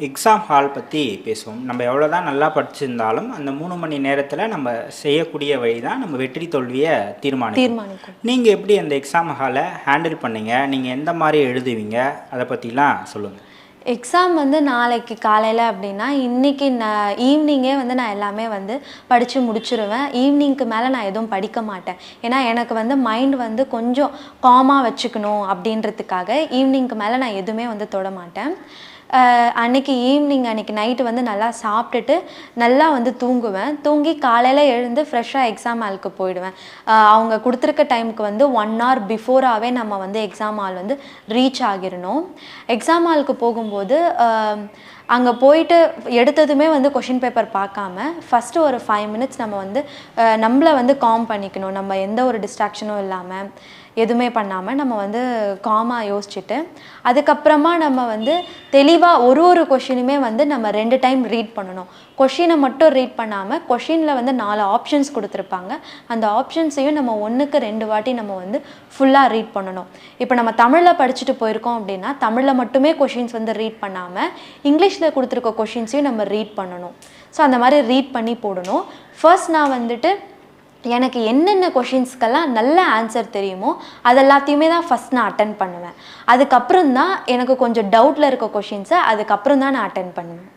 Exam hall பற்றி பேசுவோம். நம்ம எவ்வளோ தான் நல்லா படிச்சிருந்தாலும் அந்த 3 மணி நேரத்தில் நம்ம செய்யக்கூடிய வழி தான் நம்ம வெற்றி தோல்வியை தீர்மானிக்கும். நீங்கள் எப்படி அந்த எக்ஸாம் ஹாலை ஹேண்டில் பண்ணீங்க? நீங்கள் எந்த மாதிரி எழுதுவீங்க? அதை பற்றிலாம் சொல்லுங்கள். எக்ஸாம் வந்து நாளைக்கு காலையில் அப்படின்னா இன்றைக்கி ஈவினிங்கே வந்து நான் எல்லாமே வந்து படித்து முடிச்சிருவேன். ஈவினிங்க்கு மேலே நான் எதுவும் படிக்க மாட்டேன். ஏன்னா எனக்கு வந்து மைண்ட் வந்து கொஞ்சம் காமாக வச்சுக்கணும் அப்படின்றதுக்காக ஈவினிங்க்கு மேலே நான் எதுவுமே வந்து தொட மாட்டேன். அன்றைக்கி அன்றைக்கி நைட்டு வந்து நல்லா சாப்பிட்டுட்டு நல்லா வந்து தூங்குவேன். தூங்கி காலையில் எழுந்து ஃப்ரெஷ்ஷாக எக்ஸாம் ஹாலுக்கு போயிடுவேன். அவங்க கொடுத்துருக்க டைமுக்கு வந்து 1 hour பிஃபோராகவே நம்ம வந்து எக்ஸாம் ஹால் வந்து ரீச் ஆகிடணும். எக்ஸாம் ஹாலுக்கு போகும்போது அங்கே போயிட்டு எடுத்ததுமே வந்து கொஷின் பேப்பர் பார்க்காம ஃபஸ்ட்டு ஒரு 5 minutes நம்ம வந்து நம்மளை வந்து காம் பண்ணிக்கணும். நம்ம எந்த ஒரு டிஸ்ட்ராக்ஷனும் இல்லாமல் எதுவுமே பண்ணாமல் நம்ம வந்து காமாக யோசிச்சுட்டு அதுக்கப்புறமா நம்ம வந்து தெளிவாக ஒரு கொஷினுமே வந்து நம்ம 2 டைம் ரீட் பண்ணணும். கொஷினை மட்டும் ரீட் பண்ணாமல் கொஷினில் வந்து 4 ஆப்ஷன்ஸ் கொடுத்துருப்பாங்க. அந்த ஆப்ஷன்ஸையும் நம்ம 1க்கு 2 வாட்டி நம்ம வந்து ஃபுல்லாக ரீட் பண்ணணும். இப்போ நம்ம தமிழில் படிச்சுட்டு போயிருக்கோம் அப்படின்னா தமிழில் மட்டுமே கொஷின்ஸ் வந்து ரீட் பண்ணாமல் இங்கிலீஷில் கொடுத்துருக்க கொஷின்ஸையும் நம்ம ரீட் பண்ணணும். ஸோ அந்த மாதிரி ரீட் பண்ணி போடணும். ஃபர்ஸ்ட் நான் வந்துட்டு எனக்கு என்னென்ன கொஷின்ஸ்க்கெல்லாம் நல்ல ஆன்சர் தெரியுமோ அதெல்லாத்தையுமே தான் ஃபஸ்ட் நான் அட்டென்ட் பண்ணுவேன். அதுக்கப்புறம் தான் எனக்கு கொஞ்சம் டவுட்டில் இருக்க கொஷின்ஸை அதுக்கப்புறம் தான் நான் அட்டென்ட் பண்ணுவேன்.